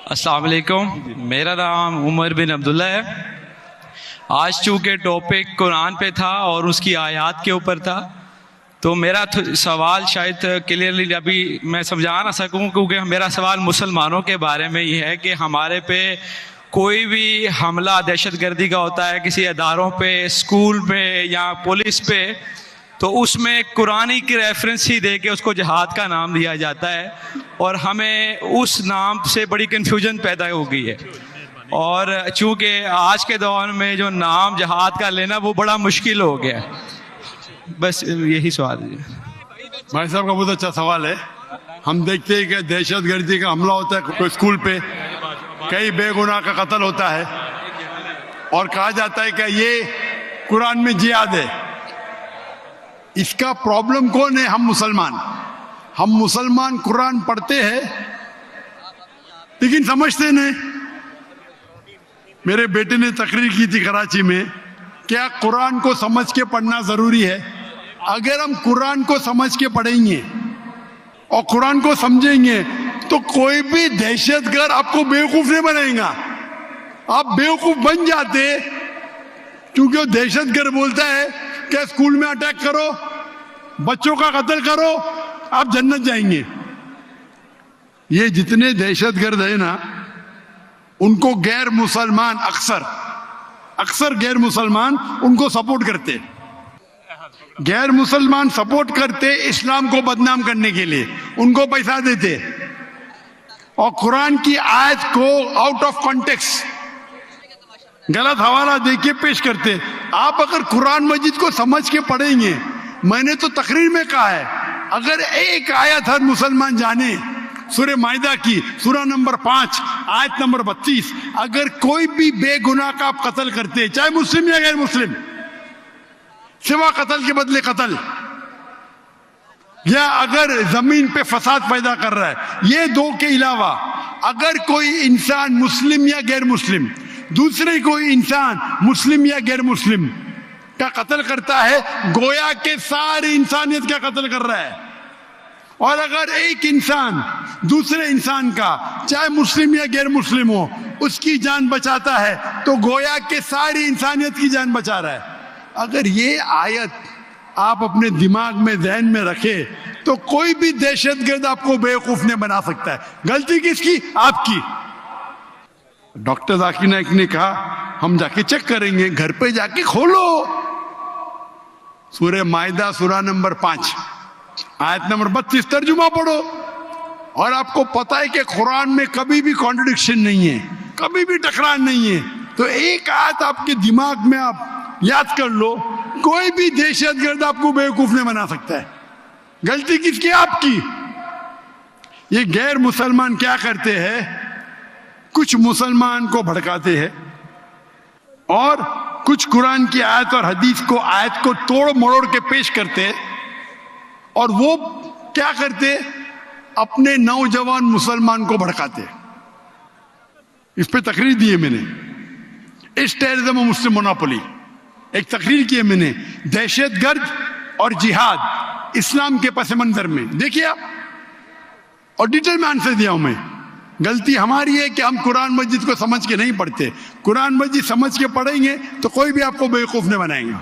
السلام علیکم، میرا نام عمر بن عبداللہ ہے۔ آج چونکہ ٹاپک قرآن پہ تھا اور اس کی آیات کے اوپر تھا، تو میرا سوال شاید کلیئرلی ابھی میں سمجھا نہ سکوں، کیونکہ میرا سوال مسلمانوں کے بارے میں یہ ہے کہ ہمارے پہ کوئی بھی حملہ دہشت گردی کا ہوتا ہے، کسی اداروں پہ، اسکول پہ یا پولیس پہ، تو اس میں قرآن کی ریفرنس ہی دے کے اس کو جہاد کا نام دیا جاتا ہے، اور ہمیں اس نام سے بڑی کنفیوژن پیدا ہو گئی ہے۔ اور چونکہ آج کے دور میں جو نام جہاد کا لینا وہ بڑا مشکل ہو گیا ہے۔ بس یہی سوال ہے۔ بھائی صاحب کا بہت اچھا سوال ہے۔ ہم دیکھتے ہیں کہ دہشت گردی کا حملہ ہوتا ہے کوئی اسکول پہ، کئی بے گناہ کا قتل ہوتا ہے، اور کہا جاتا ہے کہ یہ قرآن میں جہاد ہے۔ اس کا پرابلم کون ہے؟ ہم مسلمان قرآن پڑھتے ہیں لیکن سمجھتے نہیں۔ میرے بیٹے نے تقریر کی تھی کراچی میں، کیا قرآن کو سمجھ کے پڑھنا ضروری ہے؟ اگر ہم قرآن کو سمجھ کے پڑھیں گے اور قرآن کو سمجھیں گے تو کوئی بھی دہشت گرد آپ کو بیوقوف نہیں بنائے گا۔ آپ بیوقوف بن جاتے کیونکہ وہ دہشت گرد بولتا ہے کہ اسکول میں اٹیک کرو، بچوں کا قتل کرو، آپ جنت جائیں گے۔ یہ جتنے دہشت گرد ہیں نا، ان کو غیر مسلمان اکثر غیر مسلمان ان کو سپورٹ کرتے، غیر مسلمان سپورٹ کرتے اسلام کو بدنام کرنے کے لیے، ان کو پیسہ دیتے اور قرآن کی آیت کو آؤٹ آف کانٹیکسٹ غلط حوالہ دے کے پیش کرتے۔ آپ اگر قرآن مجید کو سمجھ کے پڑھیں گے، میں نے تو تقریر میں کہا ہے، اگر ایک آیت ہر مسلمان جانے، سورہ مائدہ کی سورہ نمبر 5 آیت نمبر 32، اگر کوئی بھی بے گناہ کا آپ قتل کرتے، چاہے مسلم یا غیر مسلم، سوا قتل کے بدلے قتل، یا اگر زمین پہ فساد پیدا کر رہا ہے، یہ دو کے علاوہ اگر کوئی انسان مسلم یا غیر مسلم دوسرے کوئی انسان مسلم یا غیر مسلم کا قتل کرتا ہے، گویا کہ ساری انسانیت کا قتل کر رہا ہے۔ اور اگر ایک انسان دوسرے انسان کا، چاہے مسلم یا غیر مسلم ہو، اس کی جان بچاتا ہے تو گویا کہ ساری انسانیت کی جان بچا رہا ہے۔ اگر یہ آیت آپ اپنے دماغ میں، ذہن میں رکھے تو کوئی بھی دہشت گرد آپ کو بیوقوف نہیں بنا سکتا ہے۔ غلطی کس کی؟ آپ کی۔ ڈاکٹر ذاکر نائک نے کہا ہم جا کے چیک کریں گے، گھر پہ جا کے کھولو سورہ مائدہ سورہ نمبر 5 آیت نمبر 32 ترجمہ پڑھو، اور آپ کو پتا ہے کہ قرآن میں کبھی بھی کانٹرڈکشن نہیں ہے، کبھی بھی ٹکران نہیں ہے۔ تو ایک آیت آپ کے دماغ میں آپ یاد کر لو، کوئی بھی دہشت گرد آپ کو بیوقوف نہیں بنا سکتا ہے۔ غلطی کس کی؟ آپ کی۔ یہ غیر مسلمان کیا کرتے ہیں؟ کچھ مسلمان کو بھڑکاتے ہیں اور کچھ قرآن کی آیت اور حدیث کو، آیت کو توڑ مروڑ کے پیش کرتے، اور وہ کیا کرتے؟ اپنے نوجوان مسلمان کو بھڑکاتے۔ اس پہ تقریر دی ہے میں نے، اس ٹیررزم و مسلم مونوپولی، ایک تقریر کی ہے میں نے، دہشت گرد اور جہاد اسلام کے پس منظر میں، دیکھیے آپ، اور ڈیٹیل میں آنسر دیا ہوں میں۔ غلطی ہماری ہے کہ ہم قرآن مجید کو سمجھ کے نہیں پڑھتے۔ قرآن مجید سمجھ کے پڑھیں گے تو کوئی بھی آپ کو بیوقوف نہیں بنائیں گے۔